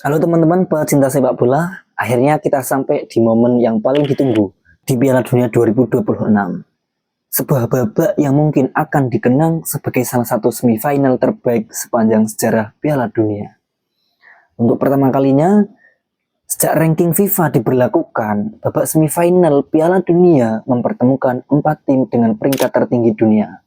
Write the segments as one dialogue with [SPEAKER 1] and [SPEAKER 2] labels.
[SPEAKER 1] Halo teman-teman pecinta sepak bola, akhirnya kita sampai di momen yang paling ditunggu di Piala Dunia 2026. Sebuah babak yang mungkin akan dikenang sebagai salah satu semifinal terbaik sepanjang sejarah Piala Dunia. Untuk pertama kalinya, sejak ranking FIFA diberlakukan, babak semifinal Piala Dunia mempertemukan 4 tim dengan peringkat tertinggi dunia.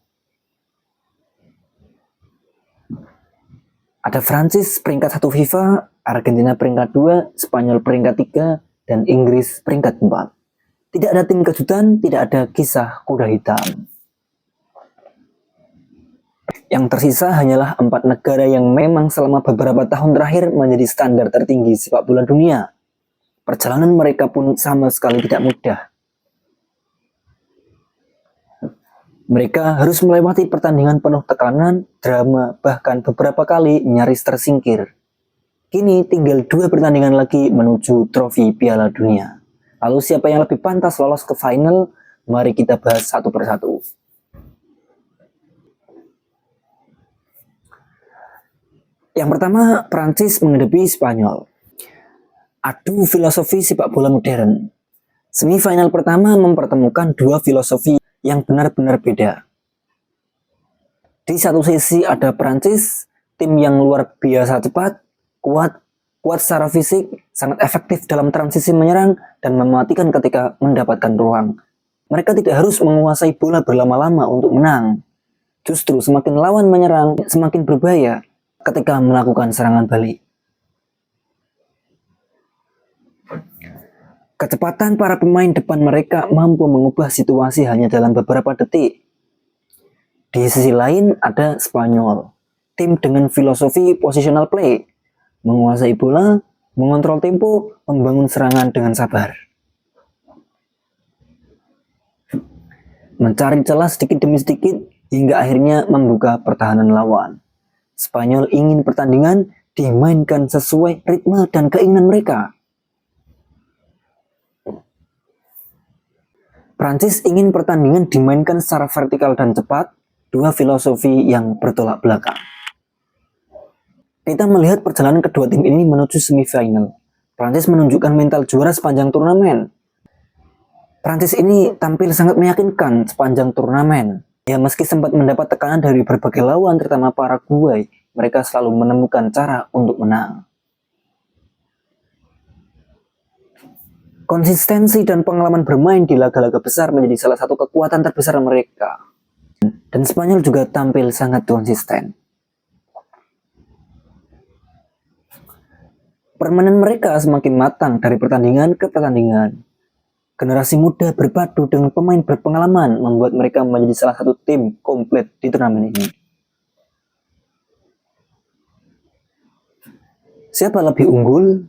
[SPEAKER 1] Ada Prancis peringkat 1 FIFA, Argentina peringkat 2, Spanyol peringkat 3, dan Inggris peringkat 4. Tidak ada tim kejutan, tidak ada kisah kuda hitam. Yang tersisa hanyalah 4 negara yang memang selama beberapa tahun terakhir menjadi standar tertinggi sepak bola dunia. Perjalanan mereka pun sama sekali tidak mudah. Mereka harus melewati pertandingan penuh tekanan, drama, bahkan beberapa kali nyaris tersingkir. Kini tinggal 2 pertandingan lagi menuju trofi Piala Dunia. Lalu siapa yang lebih pantas lolos ke final? Mari kita bahas satu persatu. Yang pertama, Prancis menghadapi Spanyol. Adu filosofi sepak bola modern. Semifinal pertama mempertemukan 2 filosofi yang benar-benar beda. Di satu sisi ada Prancis, tim yang luar biasa cepat, kuat secara fisik, sangat efektif dalam transisi menyerang, dan mematikan ketika mendapatkan ruang. Mereka tidak harus menguasai bola berlama-lama untuk menang. Justru semakin lawan menyerang, semakin berbahaya ketika melakukan serangan balik. Kecepatan para pemain depan mereka mampu mengubah situasi hanya dalam beberapa detik. Di sisi lain ada Spanyol, tim dengan filosofi positional play, menguasai bola, mengontrol tempo, membangun serangan dengan sabar. Mencari celah sedikit demi sedikit hingga akhirnya membuka pertahanan lawan. Spanyol ingin pertandingan dimainkan sesuai ritme dan keinginan mereka. Prancis ingin pertandingan dimainkan secara vertikal dan cepat, 2 filosofi yang bertolak belakang. Kita melihat perjalanan kedua tim ini menuju semifinal. Prancis menunjukkan mental juara sepanjang turnamen. Prancis ini tampil sangat meyakinkan sepanjang turnamen. Ya, meski sempat mendapat tekanan dari berbagai lawan, terutama Paraguay, mereka selalu menemukan cara untuk menang. Konsistensi dan pengalaman bermain di laga-laga besar menjadi salah satu kekuatan terbesar mereka. Dan Spanyol juga tampil sangat konsisten. Permainan mereka semakin matang dari pertandingan ke pertandingan. Generasi muda berpadu dengan pemain berpengalaman membuat mereka menjadi salah satu tim komplit di turnamen ini. Siapa lebih unggul?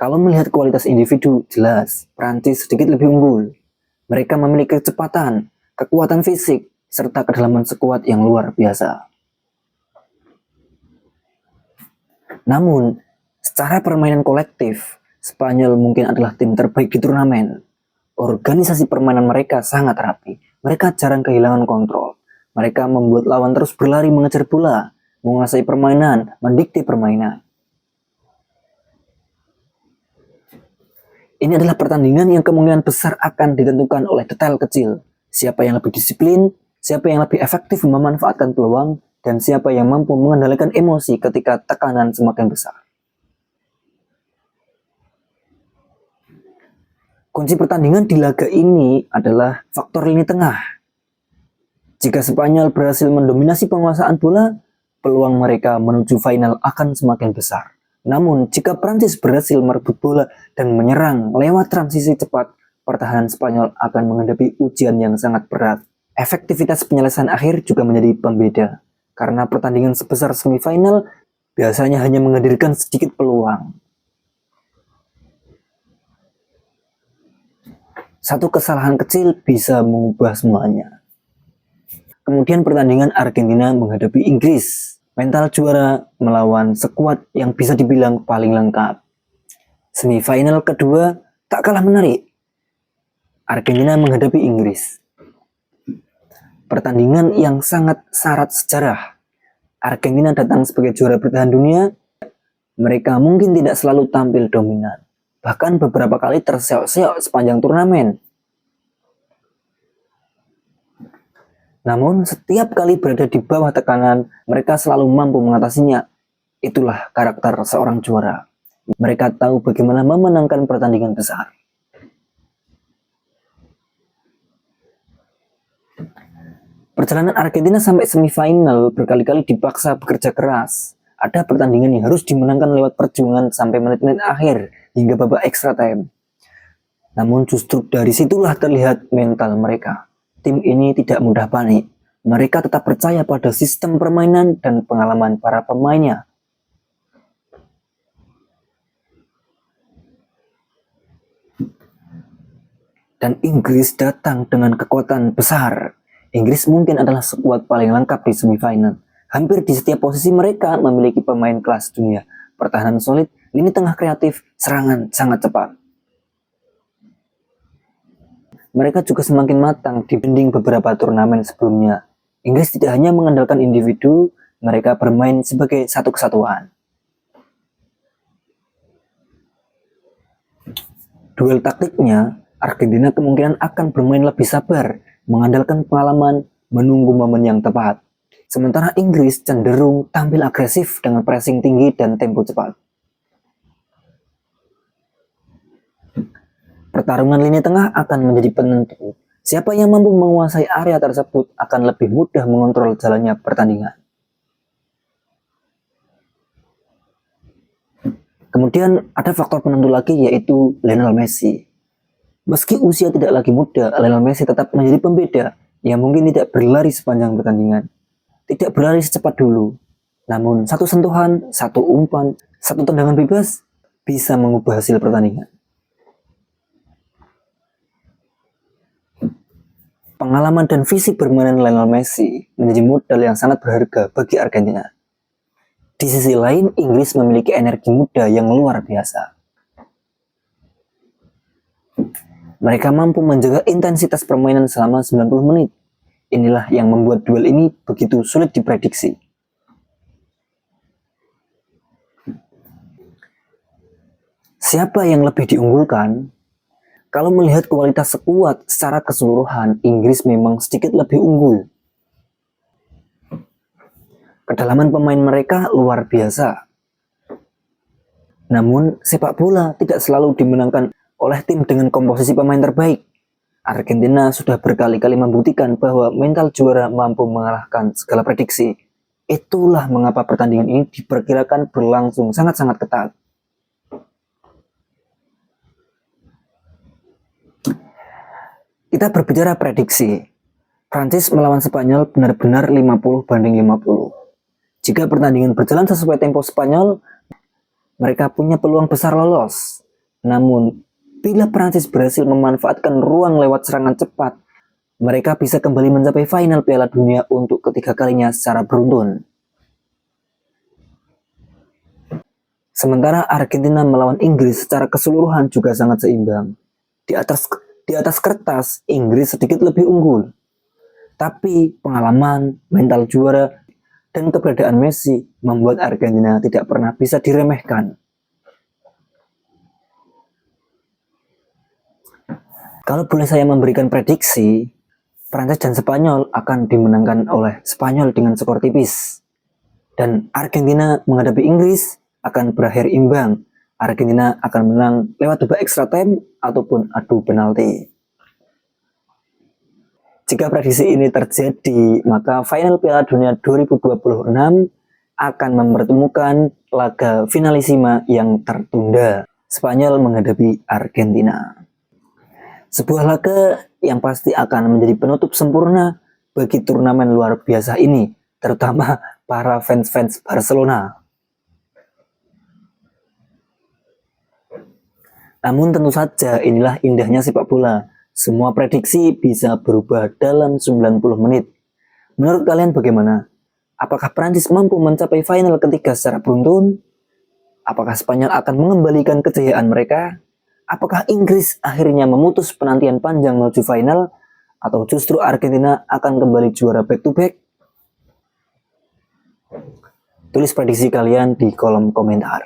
[SPEAKER 1] Kalau melihat kualitas individu, jelas Prancis sedikit lebih unggul. Mereka memiliki kecepatan, kekuatan fisik, serta kedalaman skuad yang luar biasa. Namun, secara permainan kolektif, Spanyol mungkin adalah tim terbaik di turnamen. Organisasi permainan mereka sangat rapi. Mereka jarang kehilangan kontrol. Mereka membuat lawan terus berlari mengejar bola, menguasai permainan, mendikte permainan. Ini adalah pertandingan yang kemungkinan besar akan ditentukan oleh detail kecil. Siapa yang lebih disiplin, siapa yang lebih efektif memanfaatkan peluang, dan siapa yang mampu mengendalikan emosi ketika tekanan semakin besar. Kunci pertandingan di laga ini adalah faktor lini tengah. Jika Spanyol berhasil mendominasi penguasaan bola, peluang mereka menuju final akan semakin besar. Namun, jika Prancis berhasil merebut bola dan menyerang lewat transisi cepat, pertahanan Spanyol akan menghadapi ujian yang sangat berat. Efektivitas penyelesaian akhir juga menjadi pembeda, karena pertandingan sebesar semifinal biasanya hanya menghadirkan sedikit peluang. Satu kesalahan kecil bisa mengubah semuanya. Kemudian pertandingan Argentina menghadapi Inggris. Mental juara melawan skuad yang bisa dibilang paling lengkap. Semifinal kedua tak kalah menarik. Argentina menghadapi Inggris. Pertandingan yang sangat syarat sejarah. Argentina datang sebagai juara bertahan dunia, Mereka mungkin tidak selalu tampil dominan, bahkan beberapa kali terseok-seok sepanjang turnamen. Namun setiap kali berada di bawah tekanan, mereka selalu mampu mengatasinya. Itulah karakter seorang juara. Mereka tahu bagaimana memenangkan pertandingan besar. Perjalanan Argentina sampai semifinal berkali-kali dipaksa bekerja keras. Ada pertandingan yang harus dimenangkan lewat perjuangan sampai menit-menit akhir hingga babak extra time. Namun justru dari situlah terlihat mental mereka. Tim ini tidak mudah panik. Mereka tetap percaya pada sistem permainan dan pengalaman para pemainnya. Dan Inggris datang dengan kekuatan besar. Inggris mungkin adalah skuad paling lengkap di semifinal. Hampir di setiap posisi mereka memiliki pemain kelas dunia. Pertahanan solid, lini tengah kreatif, serangan sangat cepat. Mereka juga semakin matang dibanding beberapa turnamen sebelumnya. Inggris tidak hanya mengandalkan individu, mereka bermain sebagai satu kesatuan. Duel taktiknya, Argentina kemungkinan akan bermain lebih sabar, mengandalkan pengalaman, menunggu momen yang tepat. Sementara Inggris cenderung tampil agresif dengan pressing tinggi dan tempo cepat. Pertarungan lini tengah akan menjadi penentu. Siapa yang mampu menguasai area tersebut akan lebih mudah mengontrol jalannya pertandingan. Kemudian ada faktor penentu lagi, yaitu Lionel Messi. Meski usia tidak lagi muda, Lionel Messi tetap menjadi pembeda yang mungkin tidak berlari sepanjang pertandingan. Tidak berlari secepat dulu, namun satu sentuhan, satu umpan, satu tendangan bebas bisa mengubah hasil pertandingan. Pengalaman dan fisik permainan Lionel Messi menjadi modal yang sangat berharga bagi Argentina. Di sisi lain, Inggris memiliki energi muda yang luar biasa. Mereka mampu menjaga intensitas permainan selama 90 menit. Inilah yang membuat duel ini begitu sulit diprediksi. Siapa yang lebih diunggulkan? Kalau melihat kualitas skuad secara keseluruhan, Inggris memang sedikit lebih unggul. Kedalaman pemain mereka luar biasa. Namun, sepak bola tidak selalu dimenangkan oleh tim dengan komposisi pemain terbaik. Argentina sudah berkali-kali membuktikan bahwa mental juara mampu mengalahkan segala prediksi. Itulah mengapa pertandingan ini diperkirakan berlangsung sangat-sangat ketat. Kita berbicara prediksi. Prancis melawan Spanyol benar-benar 50-50. Jika pertandingan berjalan sesuai tempo Spanyol, mereka punya peluang besar lolos. Namun, bila Prancis berhasil memanfaatkan ruang lewat serangan cepat, mereka bisa kembali mencapai final Piala Dunia untuk ketiga kalinya secara beruntun. Sementara Argentina melawan Inggris secara keseluruhan juga sangat seimbang. Di atas kertas, Inggris sedikit lebih unggul. Tapi pengalaman, mental juara, dan keberadaan Messi membuat Argentina tidak pernah bisa diremehkan. Kalau boleh saya memberikan prediksi, Prancis dan Spanyol akan dimenangkan oleh Spanyol dengan skor tipis. Dan Argentina menghadapi Inggris akan berakhir imbang. Argentina akan menang lewat babak extra time ataupun adu penalti. Jika prediksi ini terjadi, maka final Piala Dunia 2026 akan mempertemukan laga finalisima yang tertunda. Spanyol menghadapi Argentina. Sebuah laga yang pasti akan menjadi penutup sempurna bagi turnamen luar biasa ini, terutama para fans-fans Barcelona. Namun tentu saja inilah indahnya sepak bola. Semua prediksi bisa berubah dalam 90 menit. Menurut kalian bagaimana? Apakah Prancis mampu mencapai final ketiga secara beruntun? Apakah Spanyol akan mengembalikan kejayaan mereka? Apakah Inggris akhirnya memutus penantian panjang menuju final? Atau justru Argentina akan kembali juara back-to-back? Tulis prediksi kalian di kolom komentar.